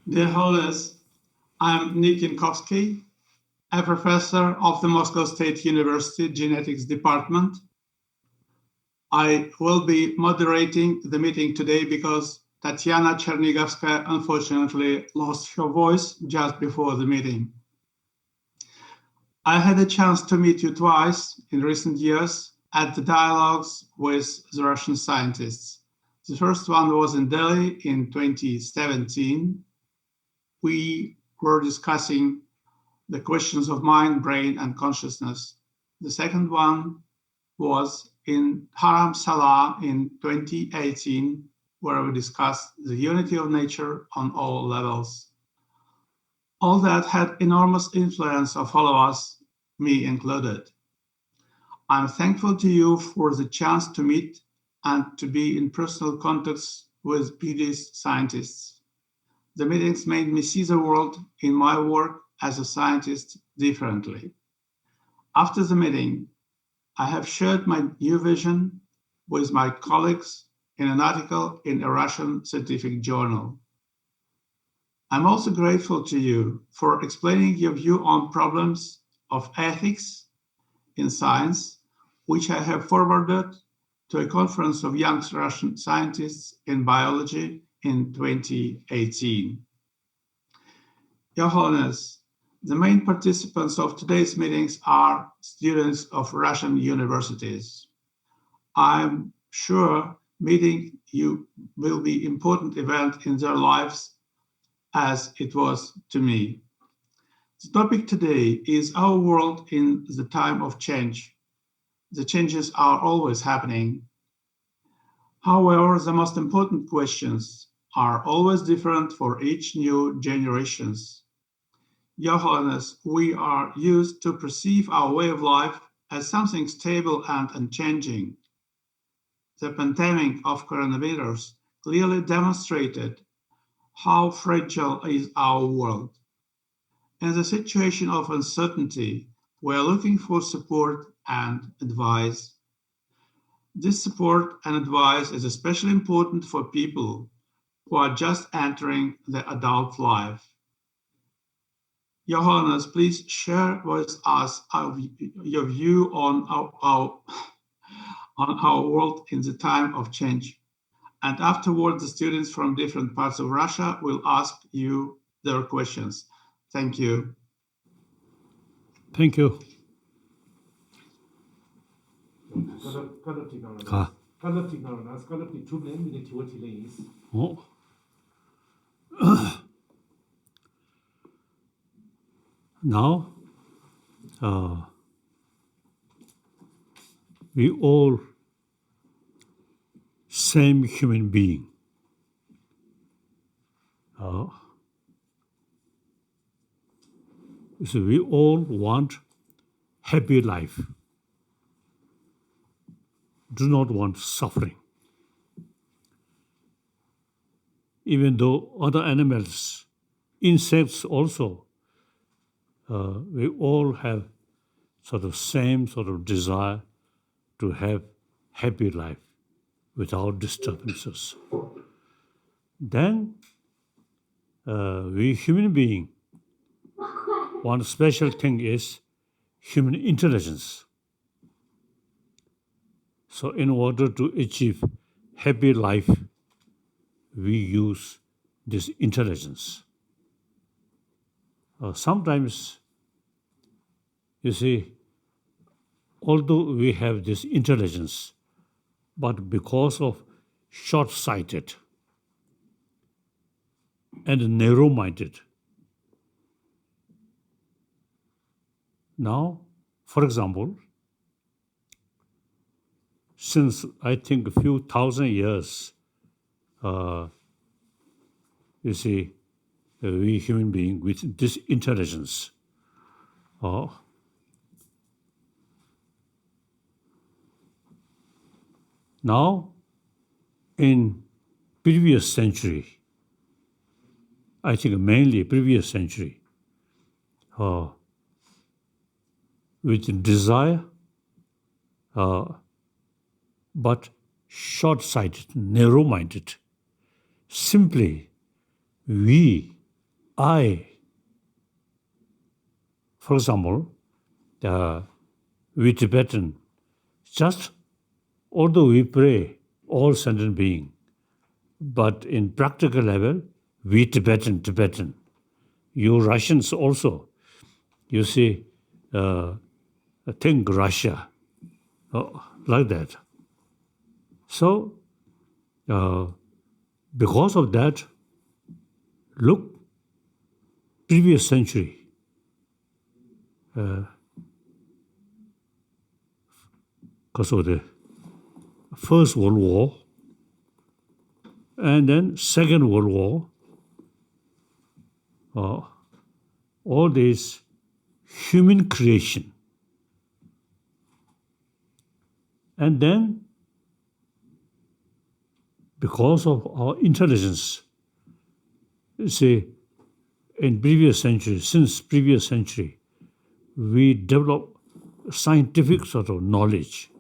Dear Holiness, I'm Nick Yankowski, a professor of the Moscow State University Genetics Department. I will be moderating the meeting today because Tatiana Chernigovskaya unfortunately lost her voice just before the meeting. I had a chance to meet you twice in recent years at the dialogues with the Russian scientists. The first one was in Delhi in 2017. We were discussing the questions of mind, brain, and consciousness. The second one was in Dharamsala in 2018, where we discussed the unity of nature on all levels. All that had enormous influence of all of us, me included. I'm thankful to you for the chance to meet and to be in personal contact with Buddhist scientists. The meetings made me see the world in my work as a scientist differently. After the meeting, I have shared my new vision with my colleagues in an article in a Russian scientific journal. I'm also grateful to you for explaining your view on problems of ethics in science, which I have forwarded to a conference of young Russian scientists in biology in 2018. Your Holiness, the main participants of today's meetings are students of Russian universities. I'm sure meeting you will be an important event in their lives as it was to me. The topic today is our world in the time of change. The changes are always happening. However, the most important questions are always different for each new generations. Your Holiness, we are used to perceive our way of life as something stable and unchanging. The pandemic of coronavirus clearly demonstrated how fragile is our world. In the situation of uncertainty, we are looking for support and advice. This support and advice is especially important for people who are just entering the adult life. Your Holiness, please share with us your view on our world in the time of change. And afterward, the students from different parts of Russia will ask you their questions. Thank you. Thank you. Oh. Now, we all same human being. So we all want happy life. Do not want suffering. Even though other animals, insects also, we all have sort of same sort of desire to have happy life without disturbances. Then we human being, one special thing is human intelligence. So in order to achieve happy life, we use this intelligence. Sometimes, you see, although we have this intelligence, but because of short-sighted and narrow-minded. Now, for example, since I think a few thousand years, you see, we human beings with this intelligence, now in previous century, I think mainly previous century, with desire, but short-sighted, narrow-minded. Simply, we I, for example, we Tibetan, just although we pray, all sentient being, but in practical level, we Tibetan. You Russians also, you see, think Russia, like that. So, because of that, look, previous century, because of the First World War, and then Second World War, all this human creation. And then, because of our intelligence, say, in previous century, since previous century, we develop scientific sort of knowledge.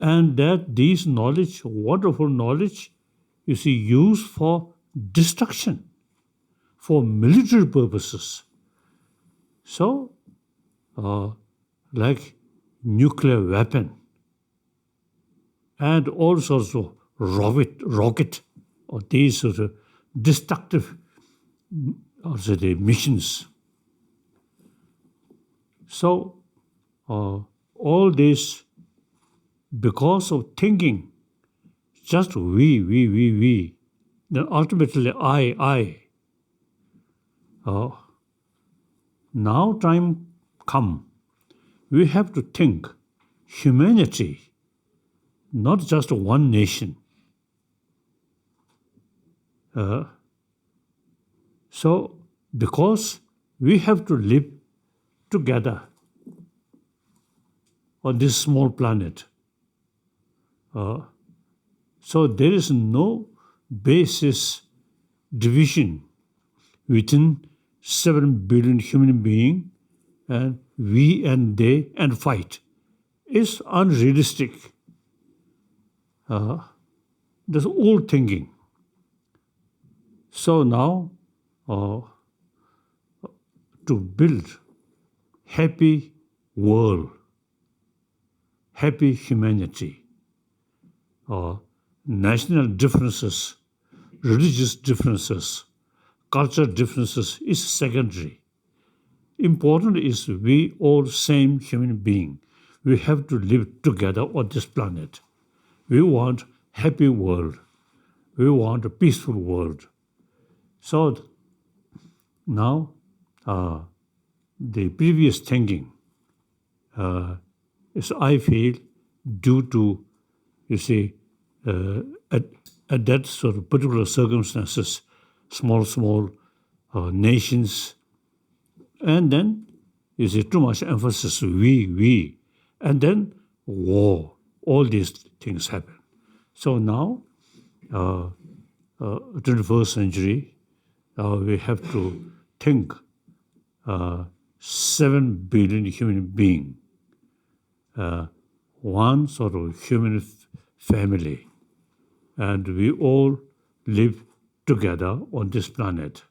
And that these knowledge, wonderful knowledge, you see, used for destruction, for military purposes. So, like nuclear weapon, and all sorts of rocket, or these sort of destructive, also the missions. So, all this, because of thinking, just we, then ultimately I. Now time come, we have to think humanity, not just one nation. So, because we have to live together on this small planet, so there is no basis division within 7 billion human beings, and we and they and fight. It's unrealistic. That's old thinking. So now, to build happy world, happy humanity, national differences, religious differences, cultural differences is secondary. Important is we all same human being. We have to live together on this planet. We want happy world. We want a peaceful world. So now the previous thinking is, I feel, due to, you see, at that sort of particular circumstances, small nations, and then you see too much emphasis, we, and then war, all these things happen. So now, 21st century, we have to think 7 billion human beings, one sort of human family, and we all live together on this planet.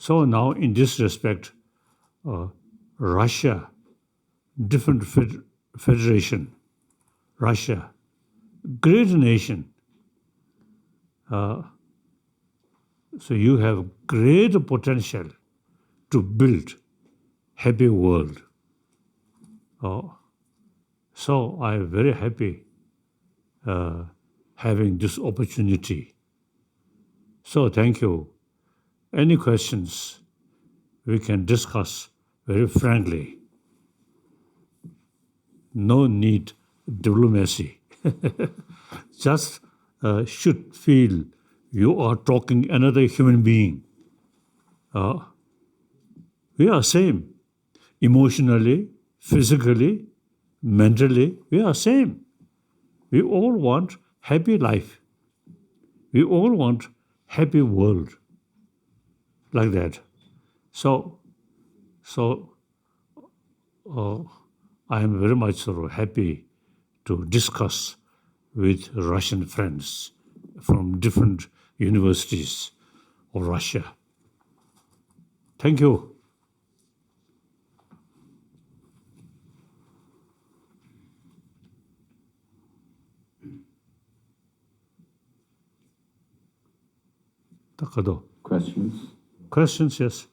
So now, in this respect, Russia, different federation, Russia, great nation. So you have great potential to build happy world. So I am very happy having this opportunity. So thank you. Any questions, we can discuss very frankly. No need diplomacy. Just should feel you are talking another human being. We are same. Emotionally, physically, mentally, we are same. We all want happy life. We all want happy world. Like that. So I am very much sort of happy to discuss with Russian friends from different universities of Russia. Thank you. Questions? Questions, yes.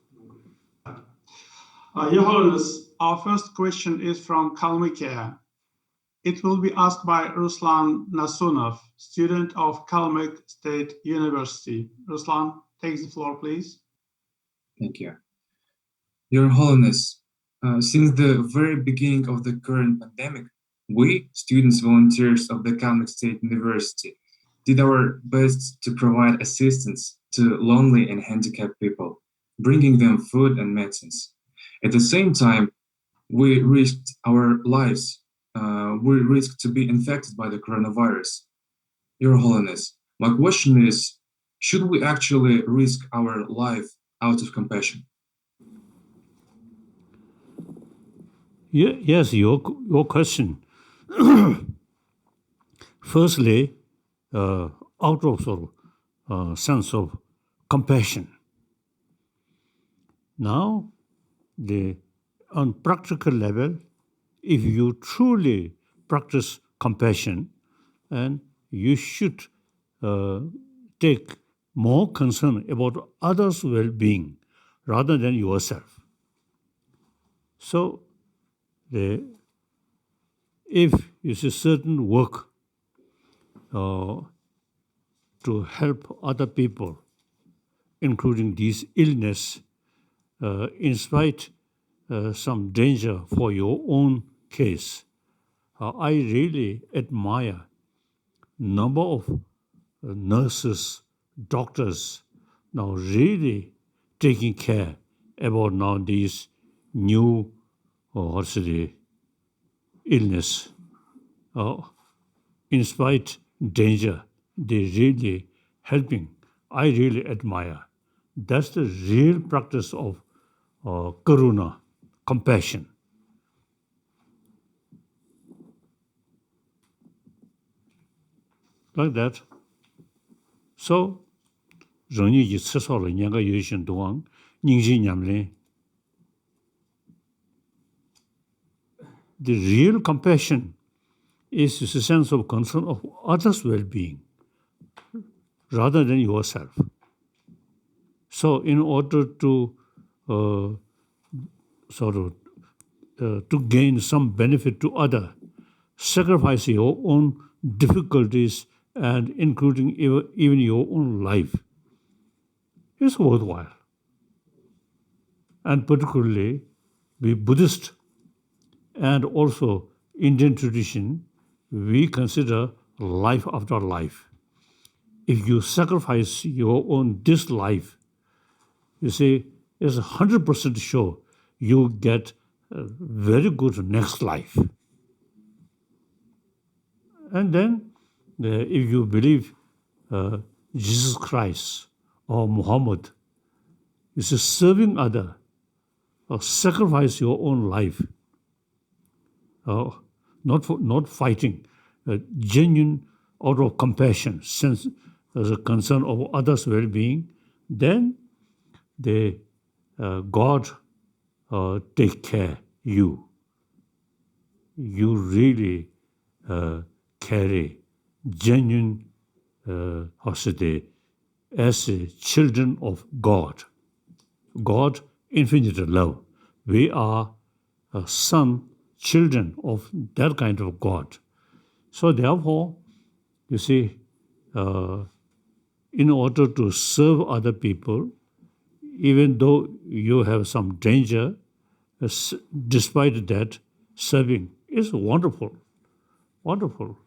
Your Holiness, our first question is from Kalmykia. It will be asked by Ruslan Nasunov, student of Kalmyk State University. Ruslan, take the floor, please. Thank you. Your Holiness, since the very beginning of the current pandemic, we, students volunteers of the Kalmyk State University, did our best to provide assistance to lonely and handicapped people, bringing them food and medicines. At the same time, we risked our lives. We risked to be infected by the coronavirus. Your Holiness, my question is, should we actually risk our life out of compassion? Yes, your question. Firstly, out of sort of sense of compassion. Now, on practical level, if you truly practice compassion, and you should take more concern about others' well-being rather than yourself. So, if you see certain work to help other people, including this illness, in spite some danger for your own case, I really admire number of nurses, doctors now really taking care about now these new illness. In spite danger, they really helping. I really admire. That's the real practice of karuna, compassion. Like that. So, the real compassion is a sense of concern of others' well-being rather than yourself. So, in order to to gain some benefit to other, sacrifice your own difficulties and including even your own life is worthwhile. And particularly, we Buddhist and also Indian tradition, we consider life after life. If you sacrifice your own this life, you see, it's 100% sure you get a very good next life. And then, if you believe Jesus Christ or Muhammad, you see, serving other or sacrifice your own life, not fighting, genuine out of compassion, sense as a concern of others' well-being, then God take care you. You really carry genuine as children of God. God, infinite love. We are children of that kind of God. So therefore, you see, in order to serve other people, even though you have some danger, despite that, serving is wonderful. Wonderful.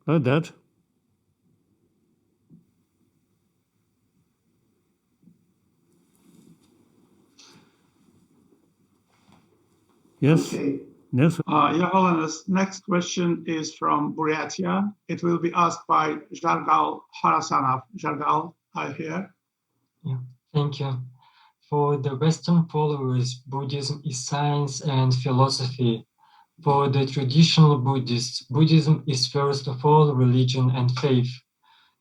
Like that. Yes. Okay. Yes. Your Holiness, next question is from Buryatia. It will be asked by Jargal Harasanov. Jargal, are you here? Yeah, thank you. For the Western followers, Buddhism is science and philosophy. For the traditional Buddhists, Buddhism is first of all religion and faith.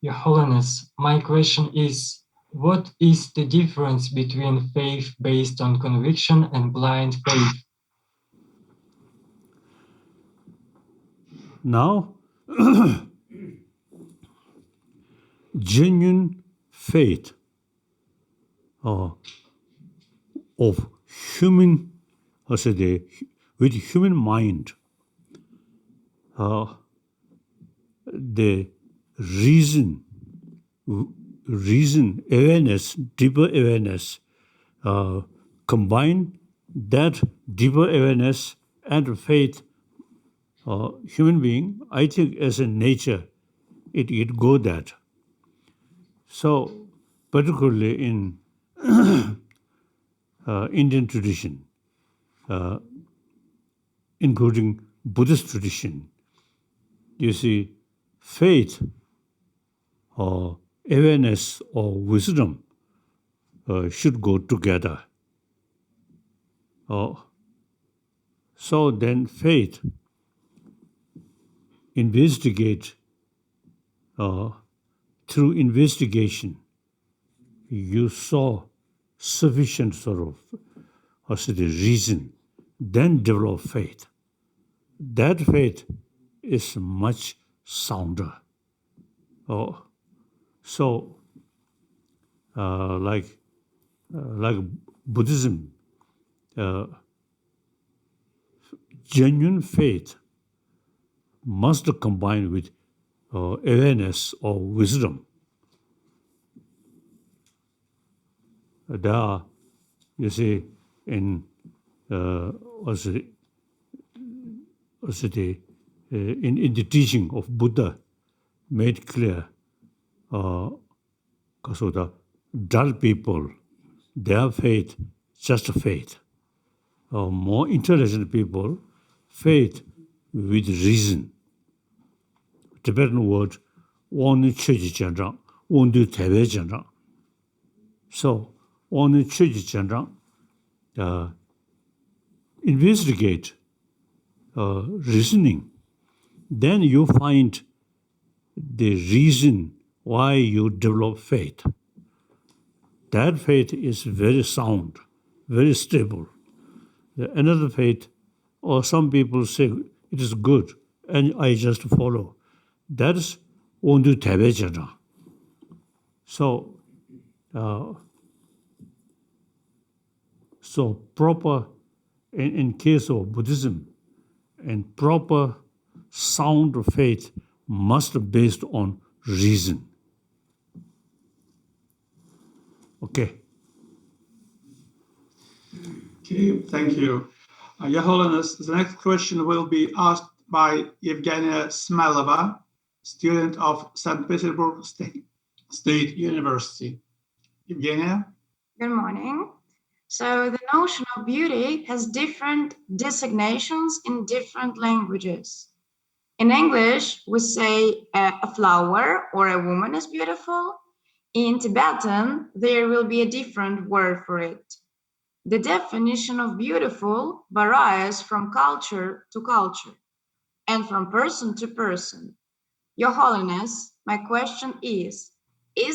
Your Holiness, my question is, what is the difference between faith based on conviction and blind faith? Now, genuine faith of human, with human mind, the reason, awareness, deeper awareness, combine that deeper awareness and faith, human being, I think as a nature, it go that. So, particularly in Indian tradition, including Buddhist tradition, you see, faith or awareness or wisdom should go together. So then faith investigate, through investigation, you saw sufficient sort of the reason, then develop faith. That faith is much sounder. So, like Buddhism, genuine faith must combine with awareness or wisdom. There are, you see, in in the teaching of Buddha, made clear, because of the dull people, their faith, just faith. More intelligent people, faith with reason. Tibetan word, one cheji chandrang, one do tebe chandrang. So, one cheji chandrang, investigate, reasoning. Then you find the reason why you develop faith. That faith is very sound, very stable. Another faith, or some people say it is good, and I just follow. That is only Tibetana. So proper, in case of Buddhism, and proper sound faith must be based on reason. Okay. Okay, thank you. Your Holiness, the next question will be asked by Evgenia Smelova, student of St. Petersburg State University. Evgenia? Good morning. So the notion of beauty has different designations in different languages. In English, we say a flower or a woman is beautiful. In Tibetan, there will be a different word for it. The definition of beautiful varies from culture to culture and from person to person. Your Holiness, my question is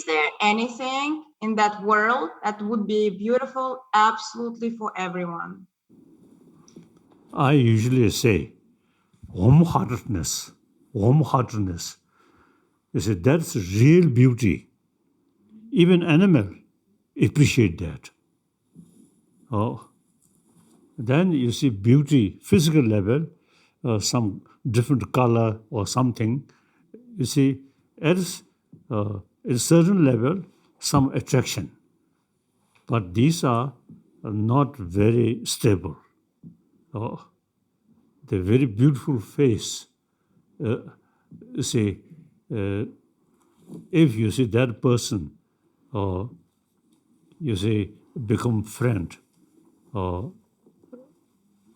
there anything in that world that would be beautiful absolutely for everyone? I usually say, warm-heartedness. You see, that's real beauty. Even animal appreciate that. Then you see beauty, physical level, some different color or something. You see, at a certain level, some attraction. But these are not very stable. The very beautiful face, you see, if you see that person, you say, become friend,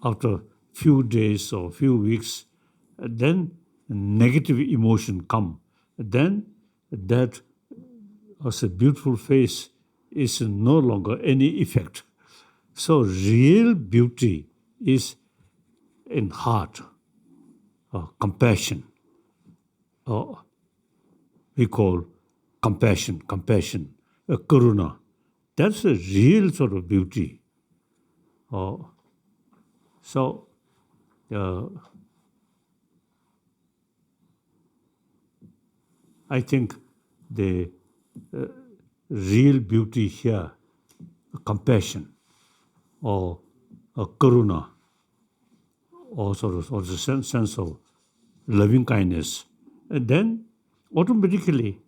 after few days or few weeks, then negative emotion come. Then that as a beautiful face is no longer any effect. So real beauty is in heart, compassion. We call compassion, karuna. That's a real sort of beauty. So, I think the real beauty here, compassion or karuna, or sort of or the sense of loving kindness, and then automatically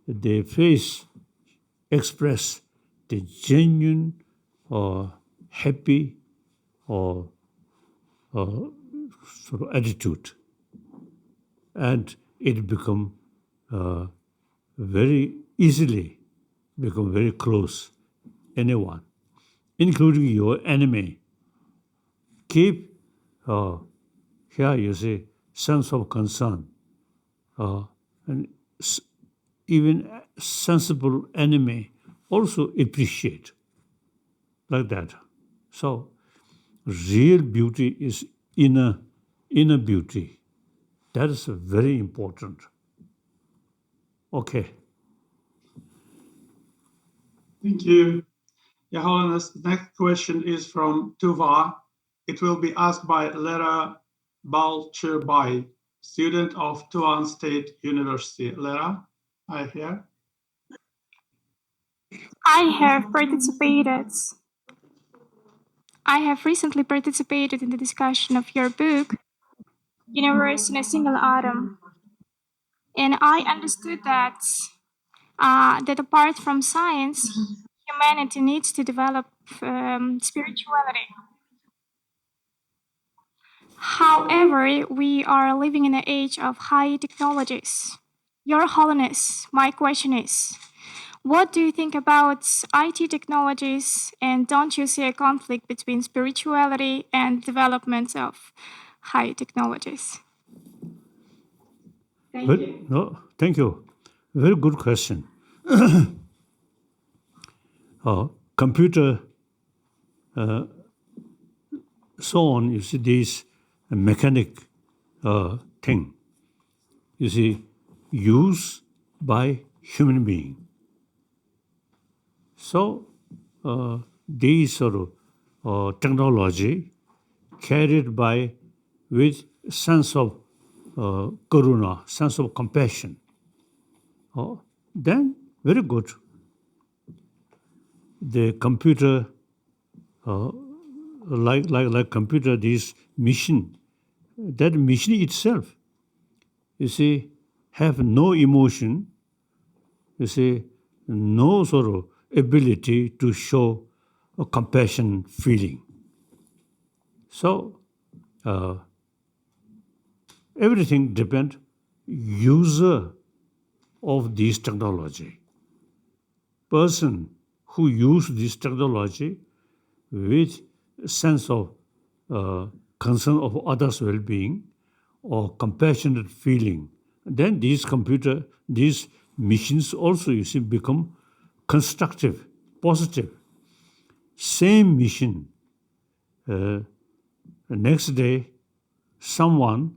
the face express the genuine or happy or sort of attitude, and it become very easily become very close anyone, including your enemy. Keep here you see sense of concern, and even sensible enemy also appreciate like that. So real beauty is inner beauty. That is very important. Okay. Thank you. Your Holiness, the next question is from Tuva. It will be asked by Lera Balcherbai, student of Tuan State University. Lera, are you here? I have recently participated in the discussion of your book, Universe in a Single Atom. And I understood that apart from science, humanity needs to develop spirituality. However, we are living in an age of high technologies. Your Holiness, my question is, what do you think about IT technologies, and don't you see a conflict between spirituality and development of high technologies? Thank you. No, thank you. Very good question. Computer, so on, you see, this mechanic thing, you see, used by human being. So these sort of technology carried by with sense of karuna, sense of compassion, then very good. The computer, like computer, this machine, that machine itself, you see, have no emotion, you see, no sort of ability to show a compassion feeling. So everything depends user of this technology. Person who use this technology with sense of concern of others' well-being or compassionate feeling, then these machines also, you see, become constructive, positive. Same mission. The next day, someone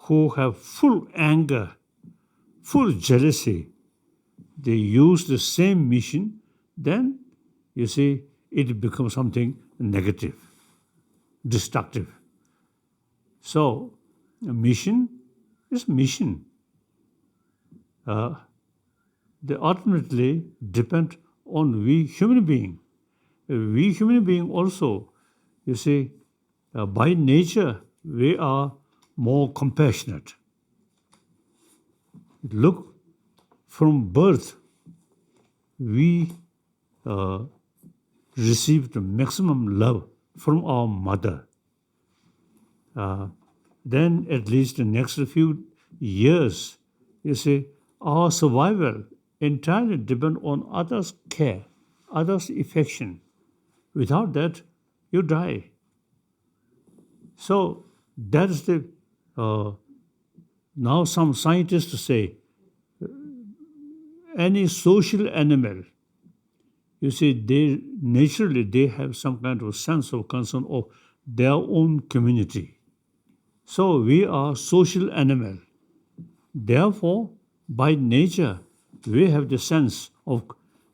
who have full anger, full jealousy, they use the same mission, then you see it becomes something negative, destructive. So a mission is mission. They ultimately depend on we human being. We human being also, you see, by nature we are more compassionate. Look, from birth, we received the maximum love from our mother. Then at least the next few years, you see, our survival entirely depends on others' care, others' affection. Without that, you die. So that's the now some scientists say any social animal, you see, they naturally they have some kind of sense of concern of their own community. So we are social animal. Therefore, by nature, we have the sense of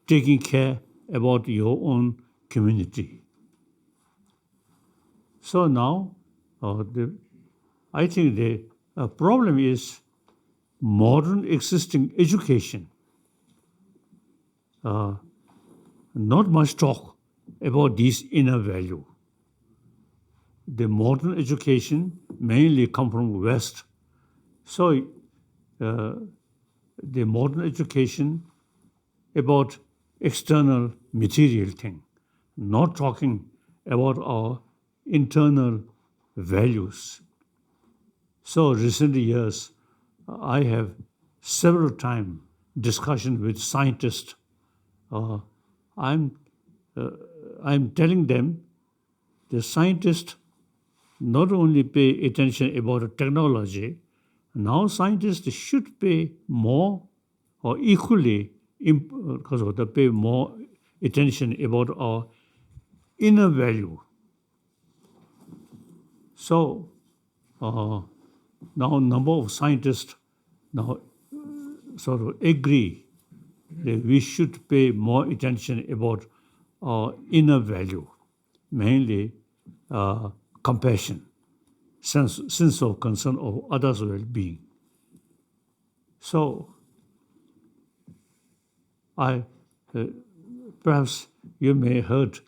taking care about your own community. So now, I think the problem is modern existing education. Not much talk about this inner value. The modern education mainly come from West. So the modern education about external material thing, not talking about our internal values. So recent years, I have several times discussion with scientists. I'm telling them the scientists not only pay attention about technology, now scientists should pay more or equally pay more attention about our inner value. So now a number of scientists now sort of agree that we should pay more attention about our inner value, mainly compassion, sense of concern of others' well-being. So perhaps you may heard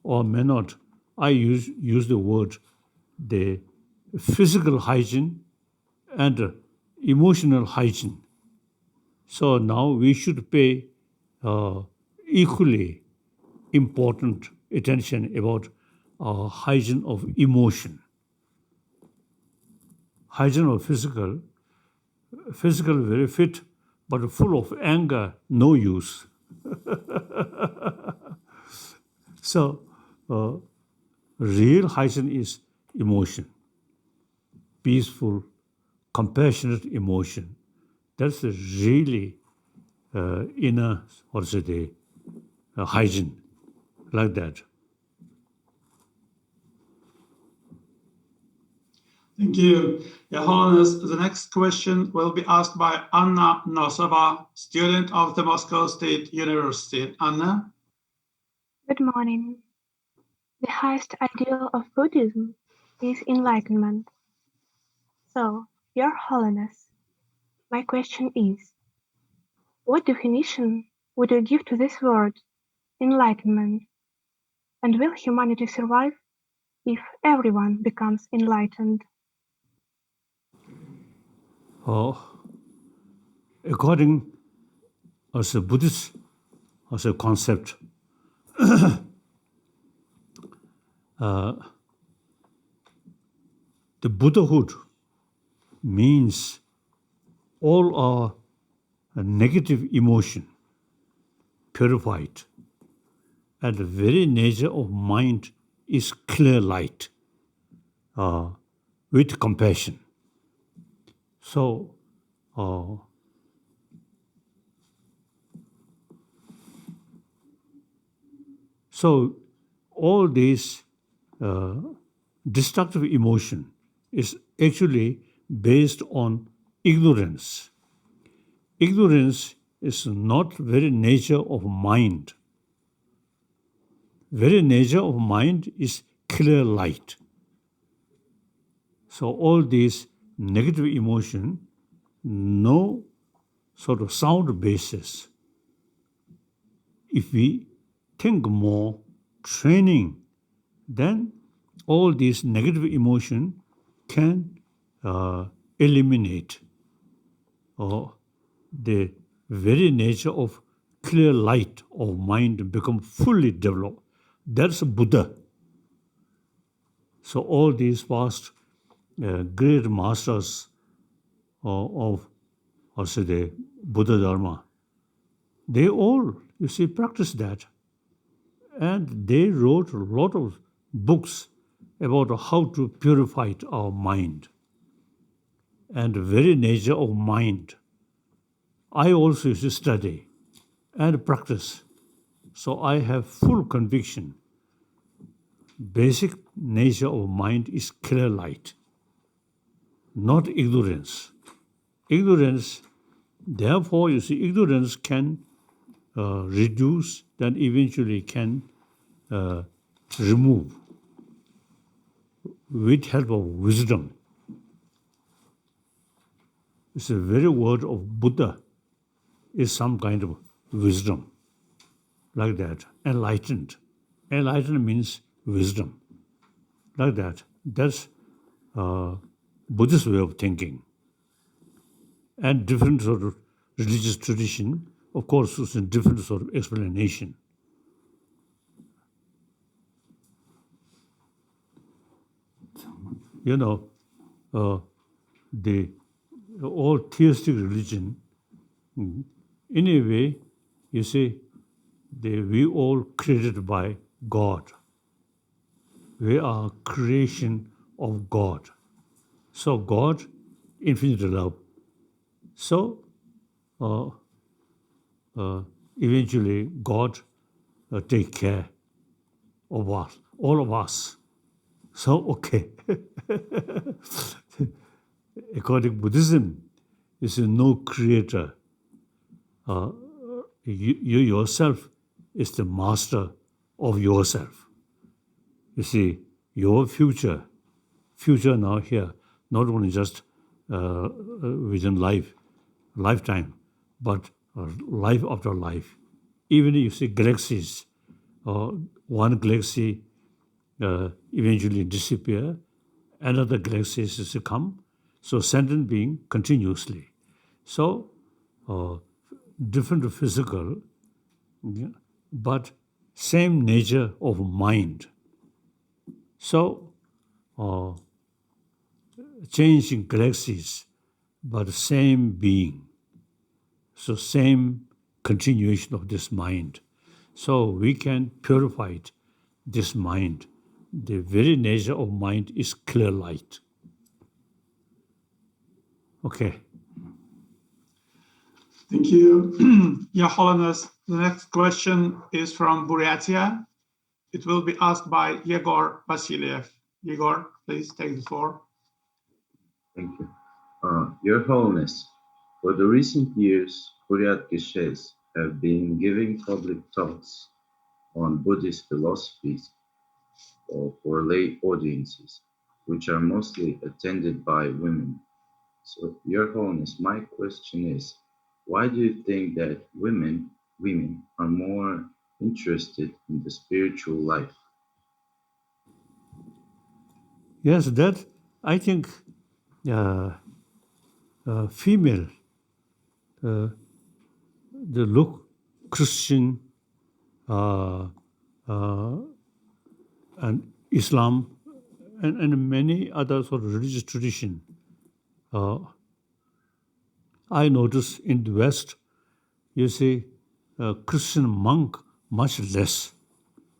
or may not, I use the word the physical hygiene and emotional hygiene. So now we should pay equally important attention about hygiene of emotion. Hygiene of physical very fit, but full of anger, no use. So real hygiene is emotion, peaceful, compassionate emotion. That's really inner, hygiene, like that. Thank you. Your Holiness, the next question will be asked by Anna Nosova, student of the Moscow State University. Anna? Good morning. The highest ideal of Buddhism is enlightenment. So, Your Holiness, my question is, what definition would you give to this word, enlightenment? And will humanity survive if everyone becomes enlightened? According as a Buddhist as a concept, the Buddhahood means all our negative emotion purified, and the very nature of mind is clear light with compassion. So, all these destructive emotion is actually based on ignorance. Ignorance is not very nature of mind. Very nature of mind is clear light. So all these negative emotion, no sort of sound basis. If we think more, training, then all these negative emotion can eliminate, or the very nature of clear light of mind become fully developed. That's Buddha. So all these past great masters of the Buddha Dharma, they all, you see, practice that. And they wrote a lot of books about how to purify our mind and the very nature of mind. I also used to study and practice. So I have full conviction. Basic nature of mind is clear light, not ignorance. Ignorance Therefore, you see, ignorance can reduce, then eventually can remove with help of wisdom. It's the very word of Buddha is some kind of wisdom, like that. Enlightened. Enlightened means wisdom, like that. That's Buddhist way of thinking. And different sort of religious tradition, of course, is a different sort of explanation. You know, the all theistic religion, in a way, you see, we all created by God. We are creation of God. So God, infinite love. So eventually God take care of us, all of us. So okay. According to Buddhism, you see no creator. You yourself is the master of yourself. You see, your future now here, not only just within lifetime, but life after life. Even you see galaxies, one galaxy eventually disappear, another galaxy is to come. So sentient being continuously. So different physical, but same nature of mind. So changing galaxies, but same being. So same continuation of this mind. So we can purify it, this mind. The very nature of mind is clear light. Okay. Thank you. Your Holiness, the next question is from Buryatia. It will be asked by Yegor Vasiliev. Yegor, please take the floor. Thank you. Your Holiness, for the recent years, Buryat Geshes have been giving public talks on Buddhist philosophies for lay audiences, which are mostly attended by women. So, Your Holiness, my question is, why do you think that women are more interested in the spiritual life? Yes, that I think female, the look Christian and Islam and many other sort of religious tradition. I notice in the West, you see, Christian monk much less,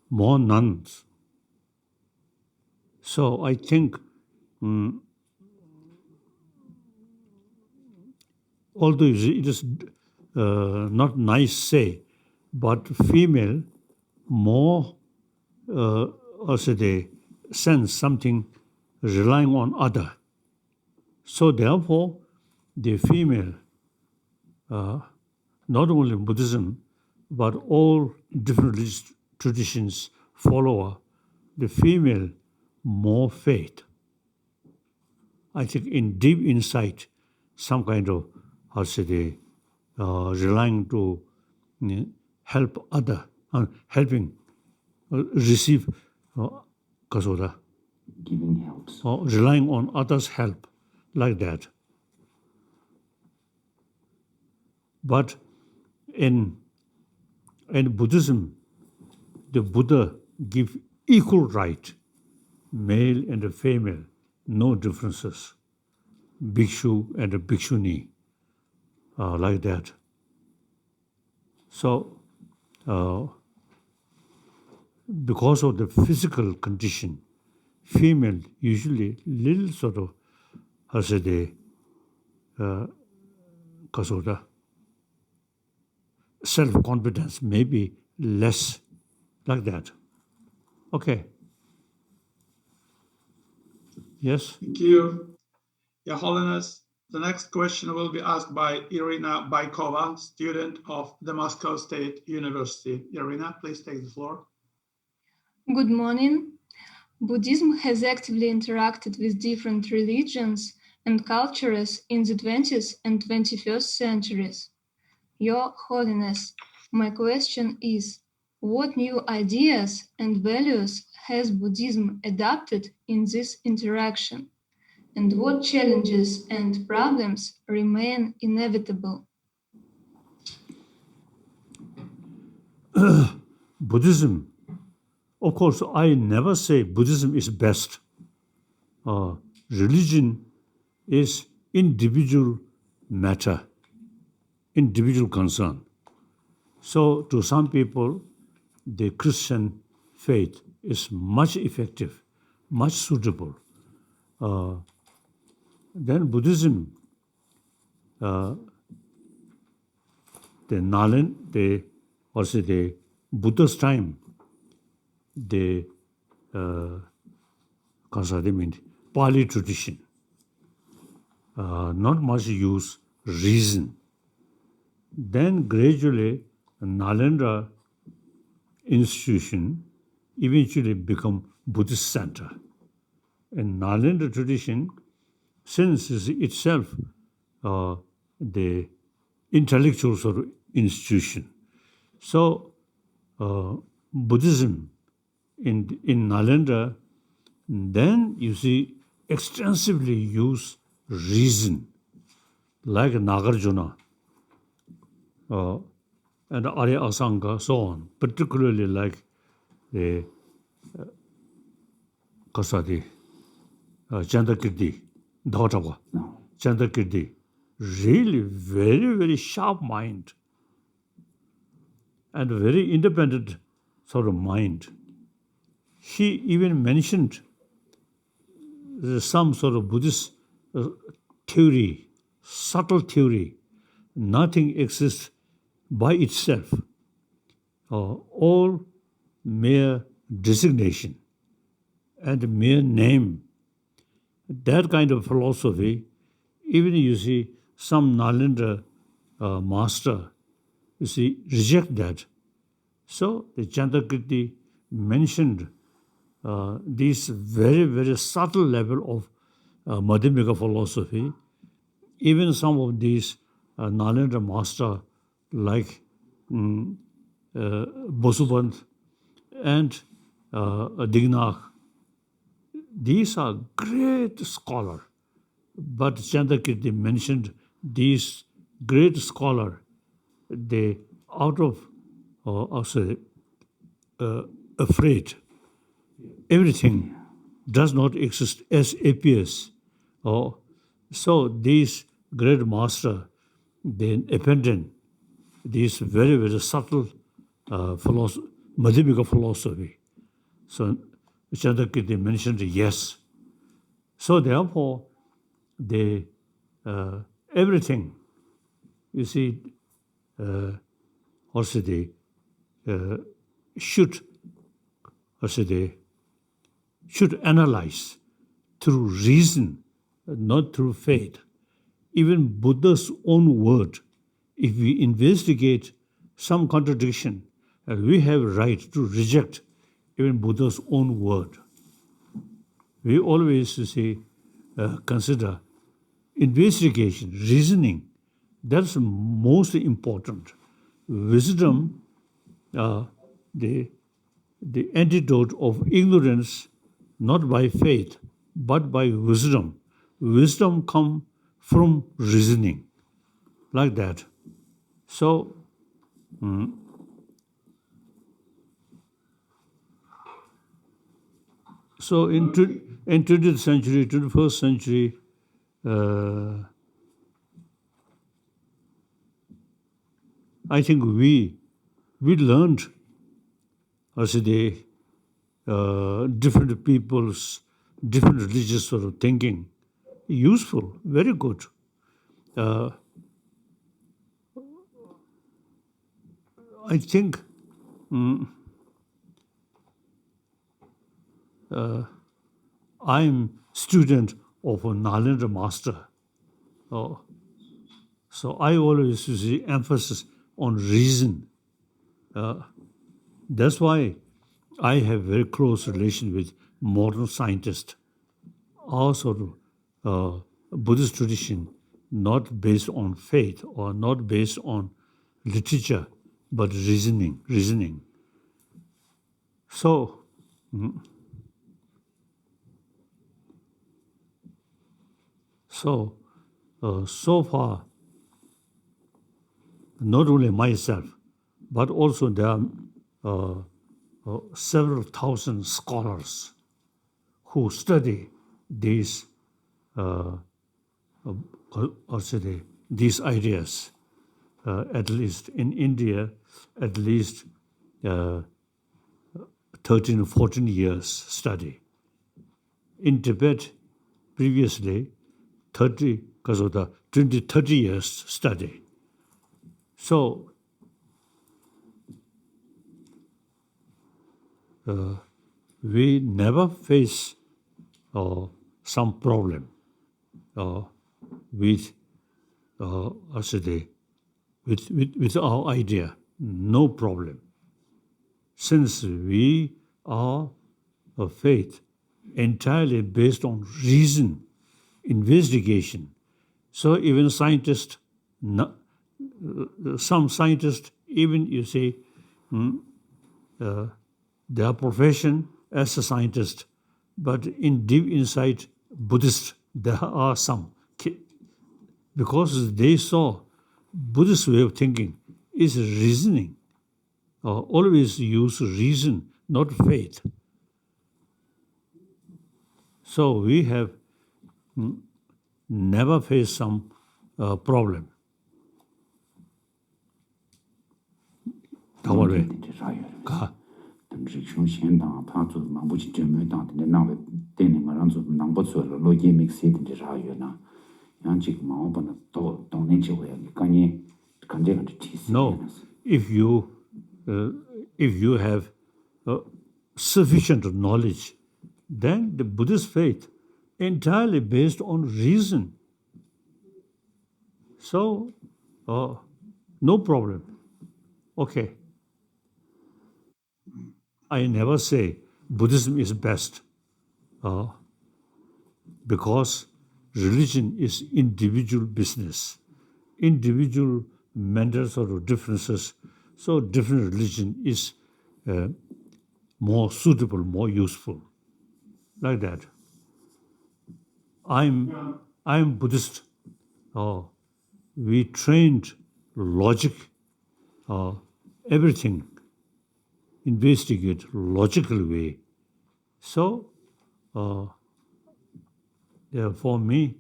more nuns. So I think, although it is not nice say, but female more, also they sense something relying on other. So therefore, the female, not only Buddhism, but all different religious traditions follow the female more faith. I think in deep insight, some kind of, how say they, relying to help other, helping, receive, Giving helps. relying on others' help, like that. But in Buddhism, the Buddha give equal right, male and a female, no differences. Bhikshu and a bhikshuni, like that. So, because of the physical condition, female usually little sort of, how say they, self-confidence, maybe less, like that. Okay. Yes? Thank you. Your Holiness, The next question will be asked by Irina Baikova, student of the Moscow State University. Irina, please take the floor. Good morning. Buddhism has actively interacted with different religions and cultures in the 20th and 21st centuries. Your Holiness, my question is, what new ideas and values has Buddhism adopted in this interaction? And what challenges and problems remain inevitable? Buddhism, of course, I never say Buddhism is best. Religion is individual matter, individual concern. So to some people, the Christian faith is much effective, much suitable. Then Buddhism, the Buddha's time, the Pali tradition, not much use reason. Then gradually, Nalanda institution eventually become Buddhist center. And Nalanda tradition, since is itself the intellectual sort of institution. So Buddhism in Nalanda, then you see extensively use reason, like Nagarjuna and Arya Asanga, so on, particularly like the Kasadi, Chandakirti, Dhautawa, Chandakirti, really very, very sharp mind and very independent sort of mind. He even mentioned some sort of Buddhist theory, subtle theory. Nothing exists by itself. All mere designation and mere name. That kind of philosophy, even you see some Nalanda master, you see, reject that. So the Chandakirti mentioned this very, very subtle level of Madhyamika philosophy. Even some of these Nalanda master like Bosuband and Dignath, these are great scholars. But Chandakirti mentioned these great scholars, they out of also afraid. Everything does not exist as appears. So these great masters, they abandon this very, very subtle Madhyamika philosophy. So Chandakirti mentioned yes. So therefore, they everything, you see, also they should analyze through reason, not through faith. Even Buddha's own word, if we investigate some contradiction, we have right to reject even Buddha's own word. We always consider investigation, reasoning. That's most important. Wisdom, the antidote of ignorance, not by faith, but by wisdom. Wisdom comes from reasoning, like that. So, so in 20th century, 21st century, I think we learned as the different people's different religious sort of thinking. Useful, very good. I think I'm student of a Nalanda master, So I always see emphasis on reason. That's why I have very close relation with modern scientists. Also, Buddhist tradition, not based on faith or not based on literature, but reasoning. So, so far, not only myself, but also there are several thousand scholars who study these these ideas. At least in India, at least 13 or 14 years study. In Tibet, previously, 30 years study. So, we never face some problem with our idea. No problem. Since we are a faith entirely based on reason, investigation. So even scientists, some scientists, even you say, their profession as a scientist, but in deep inside Buddhist, there are some, because they saw Buddhist way of thinking is reasoning. Always use reason, not faith. So we have never faced some problem. No, if you have sufficient knowledge, then the Buddhist faith entirely based on reason. So, no problem. Okay. I never say Buddhism is best because religion is individual business, individual matters or differences. So different religion is more suitable, more useful, like that. I'm Buddhist. We trained logic, everything, investigate logical way. So, for me,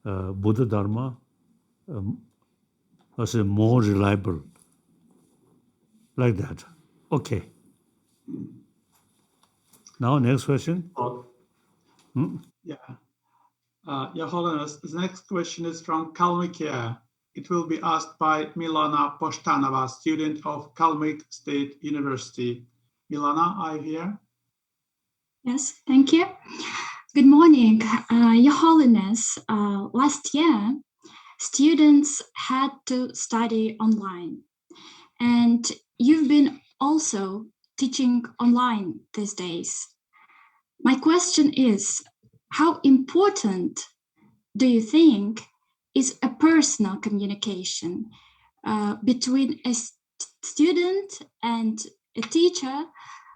Buddha Dharma was more reliable, like that. Okay. Now, next question. Yeah. Your Holiness, the next question is from Kalmykia. It will be asked by Milana Poshtanova, student of Kalmyk State University. Milana, are you here? Yes, thank you. Good morning, Your Holiness. Last year, students had to study online, and you've been also teaching online these days. My question is, how important do you think is a personal communication between a student and a teacher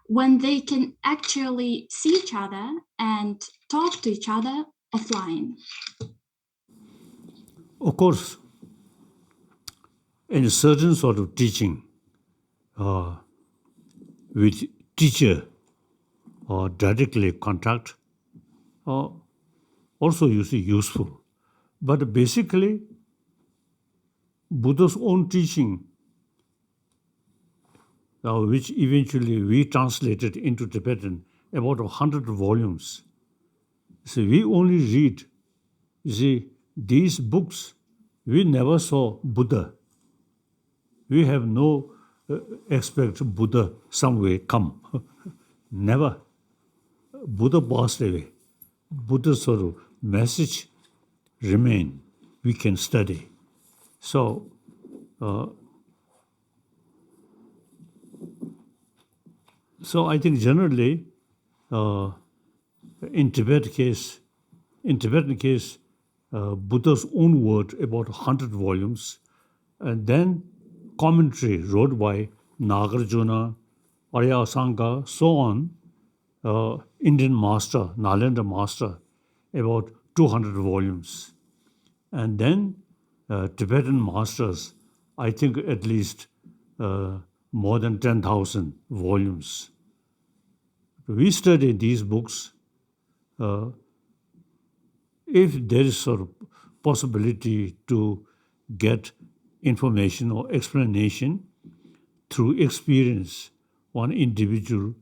when they can actually see each other and talk to each other offline? Of course, in a certain sort of teaching, with teacher or directly contact, also you see useful. But basically, Buddha's own teaching, which eventually we translated into Tibetan, about 100 volumes. So we only read, you see, these books. We never saw Buddha. We have no expect Buddha some way come. Never. Buddha passed away. Buddha's sort of message remain we can study. So, I think generally, in Tibetan case, Buddha's own word about 100 volumes, and then commentary wrote by Nagarjuna, Arya Asanga, so on, Indian master, Nalanda master, about 200 volumes. And then Tibetan masters, I think at least more than 10,000 volumes. We study these books. If there is sort of possibility to get information or explanation through experience, one individual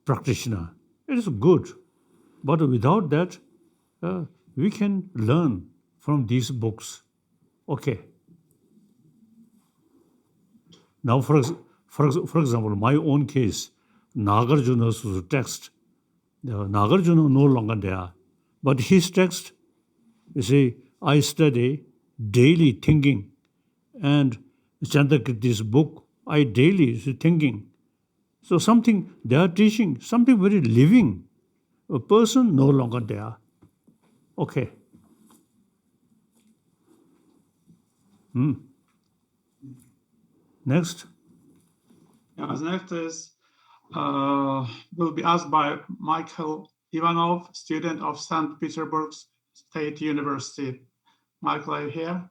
practitioner, it is good. But without that, we can learn from these books. Okay. Now, for example, my own case, Nagarjuna's text, Nagarjuna no longer there, but his text, you see, I study daily thinking, and Chandrakirti's book, I daily thinking. So something they are teaching, something very living. A person no longer there. Okay. Next. Yeah, the next is will be asked by Michael Ivanov, student of St. Petersburg State University. Michael, are you here?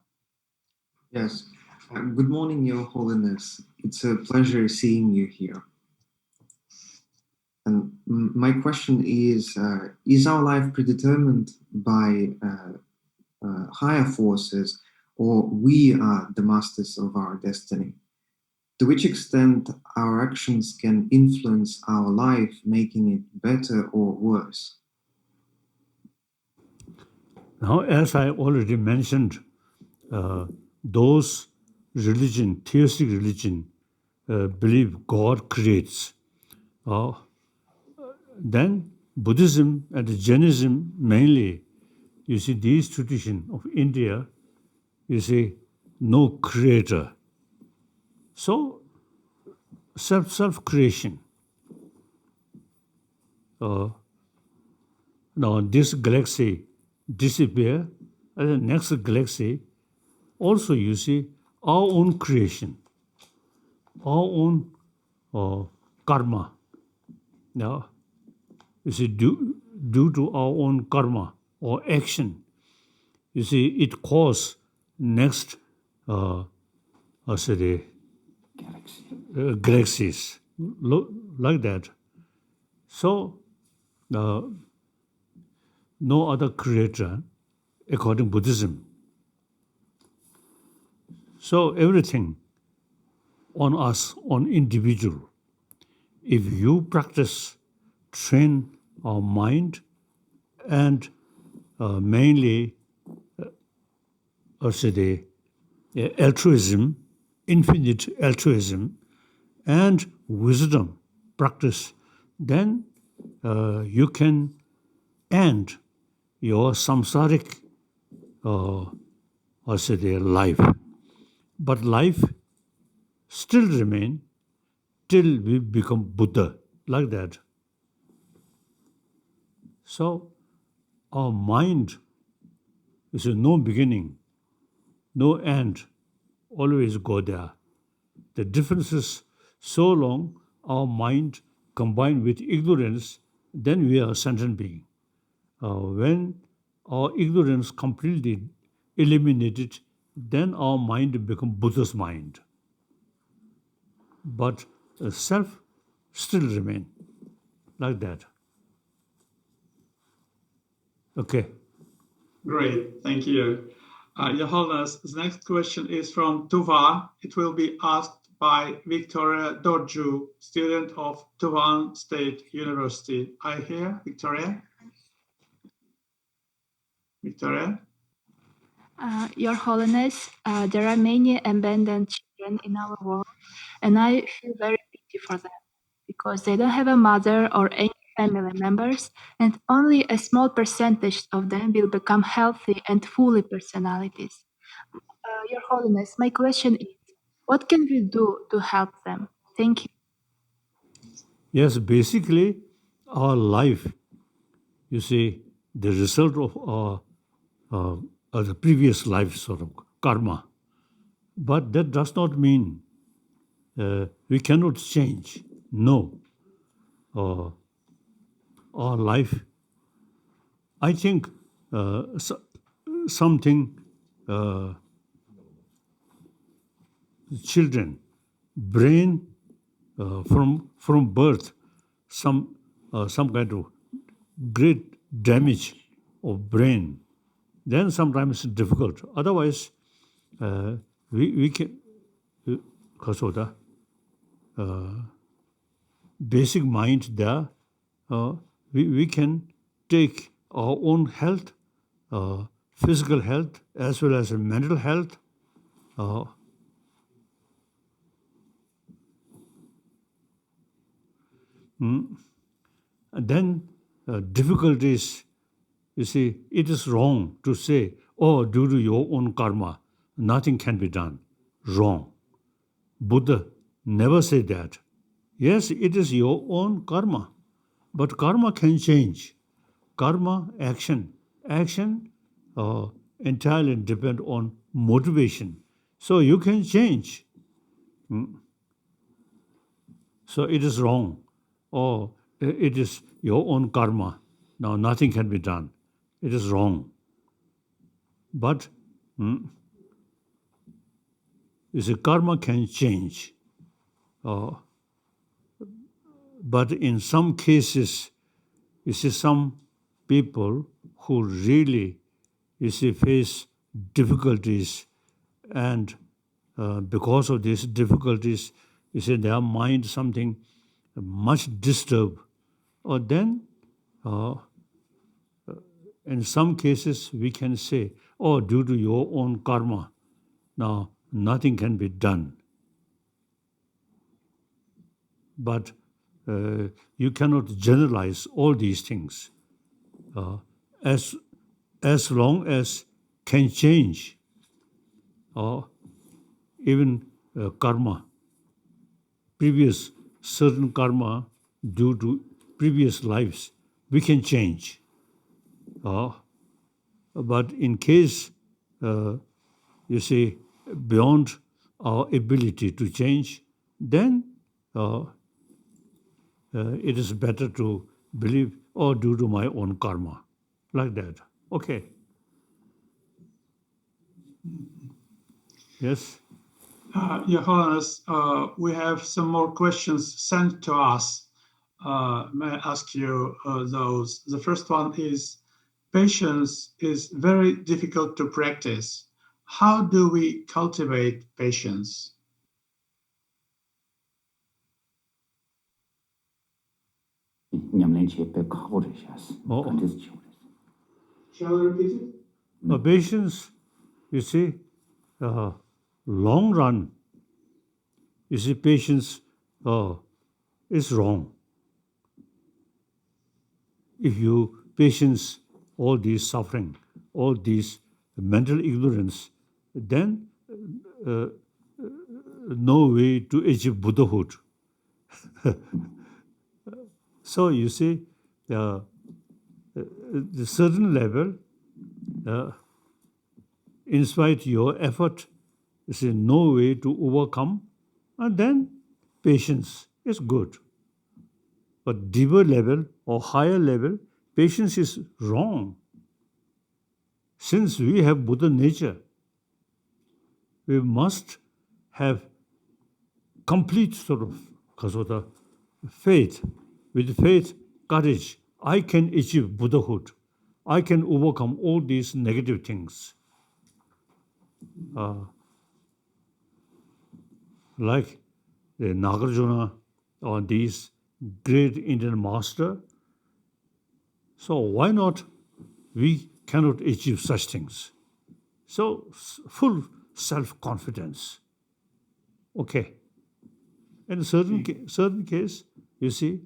Yes. Good morning, Your Holiness. It's a pleasure seeing you here. And my question is our life predetermined by higher forces, or we are the masters of our destiny? To which extent our actions can influence our life, making it better or worse? Now, as I already mentioned, those religion, theistic religion, believe God creates. Then Buddhism and Jainism mainly, you see, these traditions of India, you see, no creator. So, self-creation. Now, this galaxy disappear, and the next galaxy also, you see, our own creation, our own karma. Now, you see, due to our own karma or action, you see, it causes next, galaxies, like that. So, no other creator, according to Buddhism. So everything on us, on individual. If you practice, train our mind, and mainly, altruism, infinite altruism, and wisdom practice, then you can end your samsaric life. But life still remain till we become Buddha, like that. So our mind is no beginning, no end, always go there. The difference is so long our mind combined with ignorance, then we are a sentient being. When our ignorance completely eliminated, then our mind becomes Buddha's mind. But self still remain, like that. Okay. Great, thank you. Your Holiness, the next question is from Tuva. It will be asked by Victoria Dorju, student of Tuvan State University. Are you here, Victoria? Victoria? Your Holiness, there are many abandoned children in our world, and I feel very pity for them because they don't have a mother or any family members, and only a small percentage of them will become healthy and fully personalities. Your Holiness, my question is, what can we do to help them? Thank you. Yes, basically, our life, you see, the result of the previous life sort of karma. But that does not mean we cannot change. No. Our life, I think something children, brain from birth, some kind of great damage of brain, then sometimes it's difficult. Otherwise, we can, basic mind there, we can take our own health, physical health, as well as mental health. And then difficulties, you see, it is wrong to say, oh, due to your own karma, nothing can be done. Wrong. Buddha never said that. Yes, it is your own karma, but karma can change. Karma, action entirely depend on motivation. So you can change. So it is wrong. Oh, it is your own karma. Now nothing can be done. It is wrong. But you see, karma can change. But in some cases, you see, some people who really, you see, face difficulties, and because of these difficulties, you see, their mind something much disturbed, or then in some cases we can say, oh, due to your own karma, now nothing can be done. But you cannot generalize all these things. As long as can change, or even karma, previous certain karma due to previous lives, we can change. But in case, you see, beyond our ability to change, then it is better to believe, oh, due to my own karma, like that. Okay. Yes? Your Holiness, we have some more questions sent to us. May I ask you those? The first one is, patience is very difficult to practice. How do we cultivate patience? Shall I repeat it? Patience, you see, long run, you see, patience is wrong. If you patience all these suffering, all these mental ignorance, then no way to achieve Buddhahood. So you see, the certain level, in spite your effort, you see no way to overcome, and then patience is good. But deeper level or higher level, patience is wrong. Since we have Buddha nature, we must have complete sort of faith. With faith, courage, I can achieve Buddhahood. I can overcome all these negative things. Like the Nagarjuna or these great Indian master. So why not we cannot achieve such things? So full self-confidence. Okay. In a certain case, you see,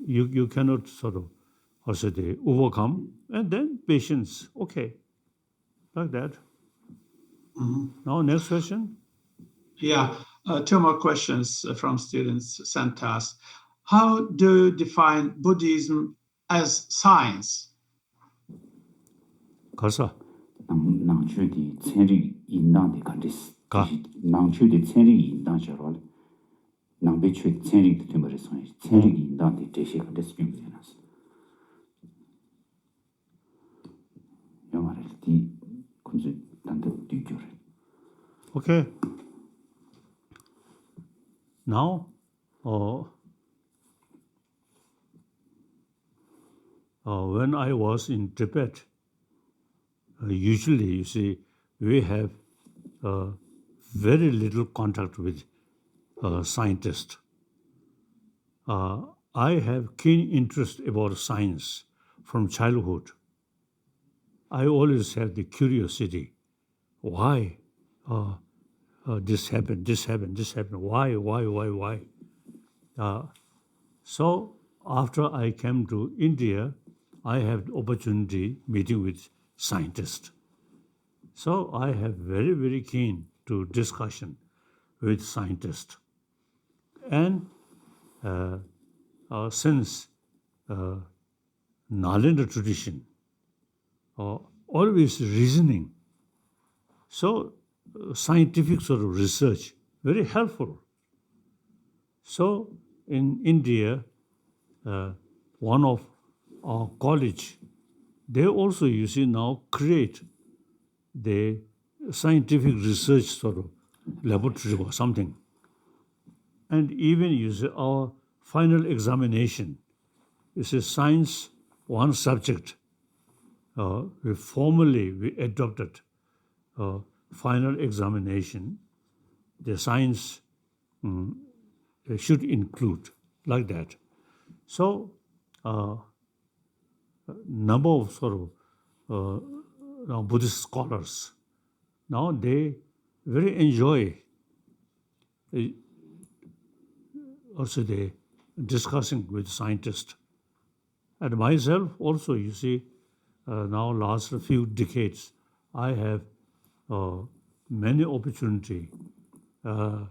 you cannot sort of also overcome, and then patience. Okay, like that. Now next question. Yeah, two more questions from students sent us. How do you define Buddhism as science? 가서 낭추의 천리 인당의 간디스 낭추의 천리 인당처럼 낭배추의 천리 되면서 천리 인당의 대시 간디스 용되나스 영화를 뒤 군주 단도 뒤교를. Okay. Now, when I was in Tibet, usually, you see, we have very little contact with scientists. I have keen interest about science from childhood. I always have the curiosity. Why this happened, why? So after I came to India, I have the opportunity meeting with scientists. So I have very, very keen to discussion with scientists. And since Nalanda tradition, always reasoning, so scientific sort of research, very helpful. So in India, one of our college, they also, you see, now create the scientific research sort of laboratory or something. And even, you see, our final examination is a science, one subject. We adopted final examination. The science should include like that. So, number of sort of now Buddhist scholars, now they very enjoy also they discussing with scientists. And myself also, you see, now last few decades, I have many opportunity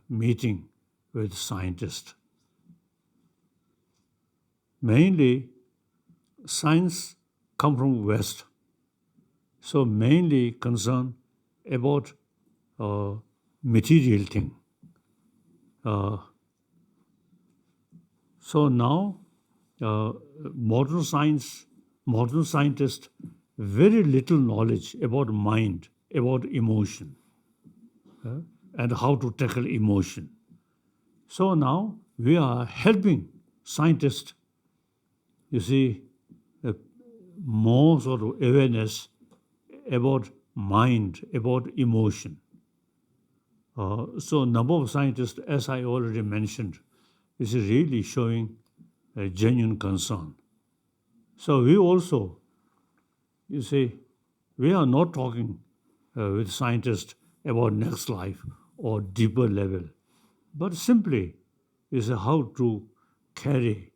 meeting with scientists. Mainly, science come from West, so mainly concerned about material thing. So now, modern scientists, very little knowledge about mind, about emotion, and how to tackle emotion. So now we are helping scientists, you see, more sort of awareness about mind, about emotion. So number of scientists, as I already mentioned, is really showing a genuine concern. So we also, you see, we are not talking with scientists about next life or deeper level, but simply is how to carry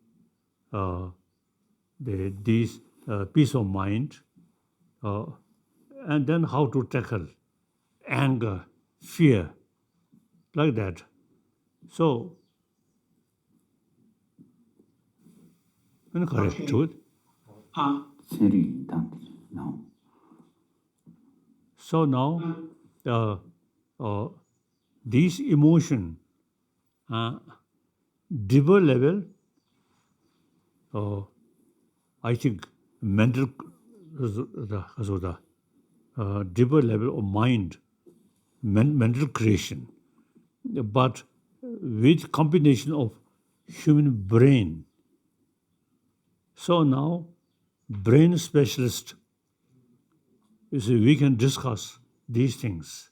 these peace of mind, and then how to tackle anger, fear, like that. So, correct to it. So now, these emotion, deeper level, I think mental, deeper level of mind, mental creation, but with combination of human brain. So now, brain specialist, you see, we can discuss these things.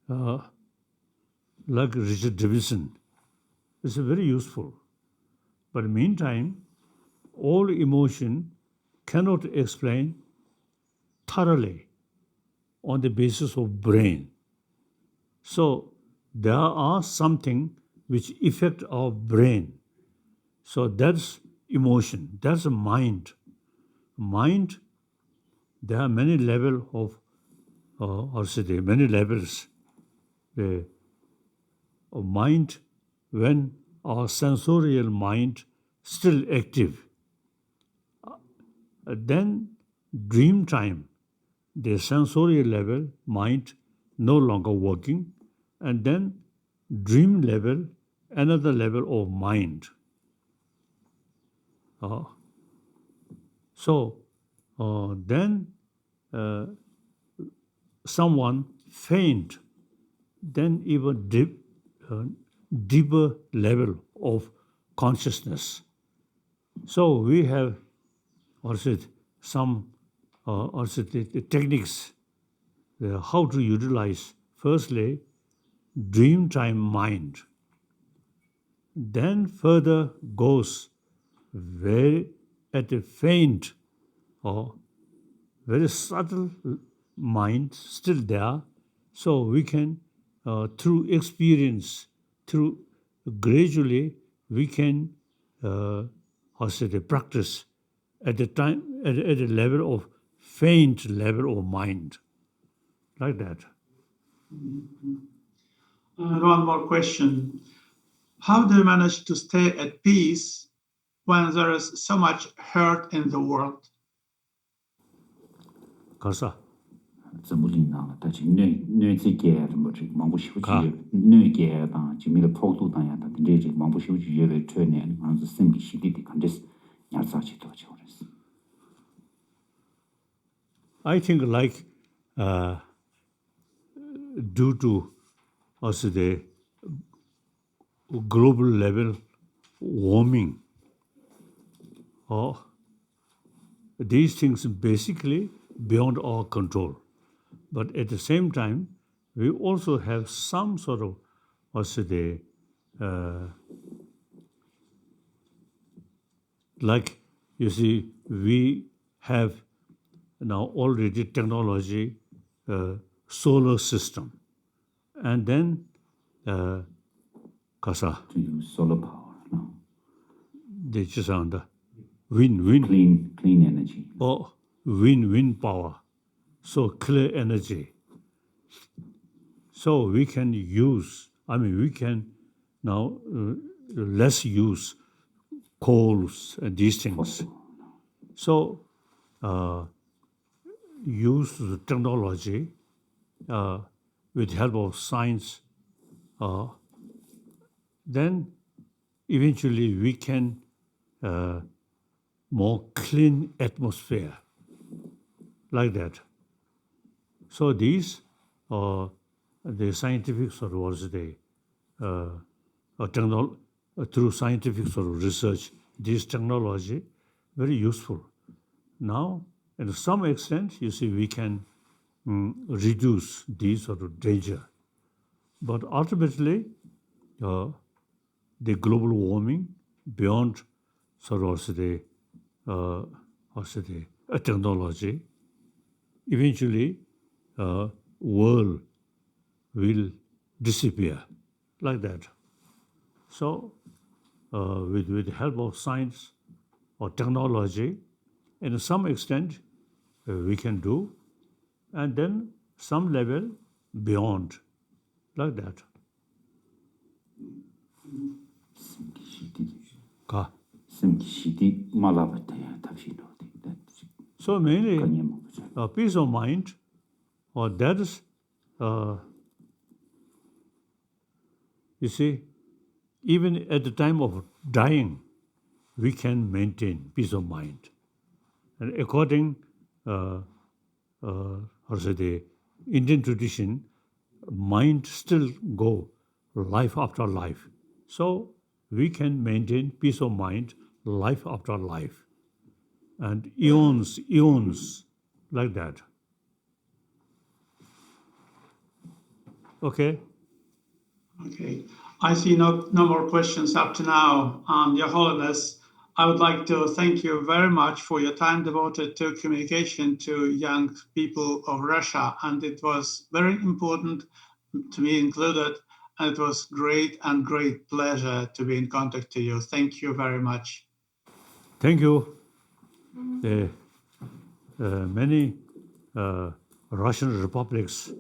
Like Richard Davidson, it's very useful. But meantime, all emotion cannot explain thoroughly on the basis of brain. So there are something which affect our brain. So that's emotion. That's a mind. Mind, there are many levels of, many levels of mind when our sensorial mind still active. Then dream time, the sensorial level, mind no longer working, and then dream level, another level of mind. Then someone faint, then even deeper level of consciousness. So we have also some the techniques how to utilize. Firstly, dream time mind. Then further goes very at a faint or very subtle mind still there. So we can, through experience, through gradually, we can practice at the time at a level of faint level of mind, like that. And one more question. How do you manage to stay at peace when there is so much hurt in the world? Kasa. 怎么领导了？但是你这个怎么这忙不休息？你个当就没得跑路当呀，但这忙不休息也为成年，好像是生理系列的，看这是伢早起多久了是？ I think like due to also the global level warming, or these things basically beyond our control. But at the same time, we also have some sort of also the like you see, we have now already technology, solar system, and then kasa solar power, no. They just under wind clean energy. Oh, wind power, so clear energy. So we can use. I mean, we can now less use coals and these things. So use the technology with help of science. Then eventually we can more clean atmosphere, like that. So these the scientific sort of was the through scientific sort of research, this technology very useful. Now, in some extent, you see, we can reduce these sort of danger. But ultimately, the global warming beyond sort of the technology, eventually, world will disappear, like that. So, with the help of science or technology, in some extent, we can do, and then some level beyond, like that. So mainly, peace of mind, or that is, you see, even at the time of dying, we can maintain peace of mind. And according, the Indian tradition, mind still go life after life. So we can maintain peace of mind life after life. And eons, like that. Okay? Okay. I see no more questions up to now. Your Holiness, I would like to thank you very much for your time devoted to communication to young people of Russia. And it was very important to me included. And it was great pleasure to be in contact to you. Thank you very much. Thank you. Many Russian republics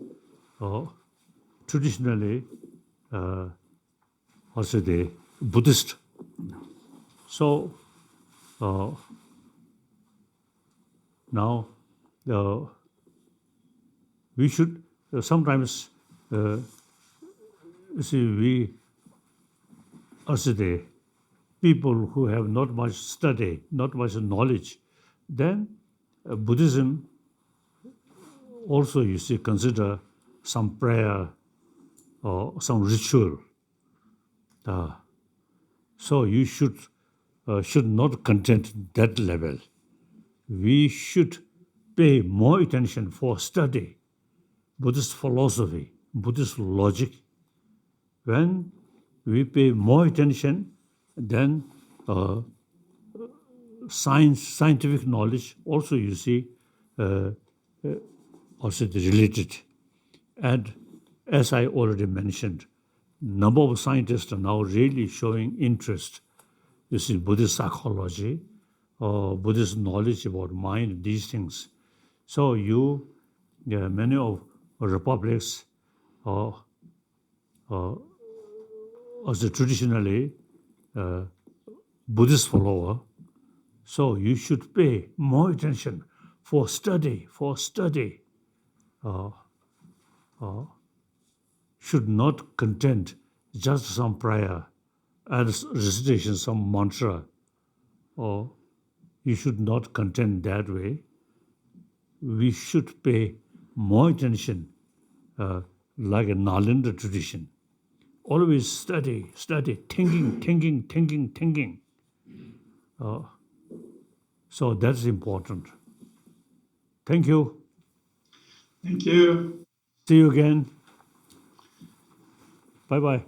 traditionally also the Buddhist. So now we should sometimes see we as the people who have not much study, not much knowledge, then Buddhism also you see consider some prayer or some ritual. So you should not content that level. We should pay more attention for study, Buddhist philosophy, Buddhist logic. When we pay more attention, then scientific knowledge also you see also related. And as I already mentioned, number of scientists are now really showing interest. You see, Buddhist psychology, Buddhist knowledge about mind, these things. So many of republics as a traditionally Buddhist follower, so you should pay more attention for study, should not content just some prayer and recitation, some mantra, or you should not content that way. We should pay more attention like a Nalanda tradition. Always study, thinking. So that's important. Thank you. Thank you. See you again. Bye-bye.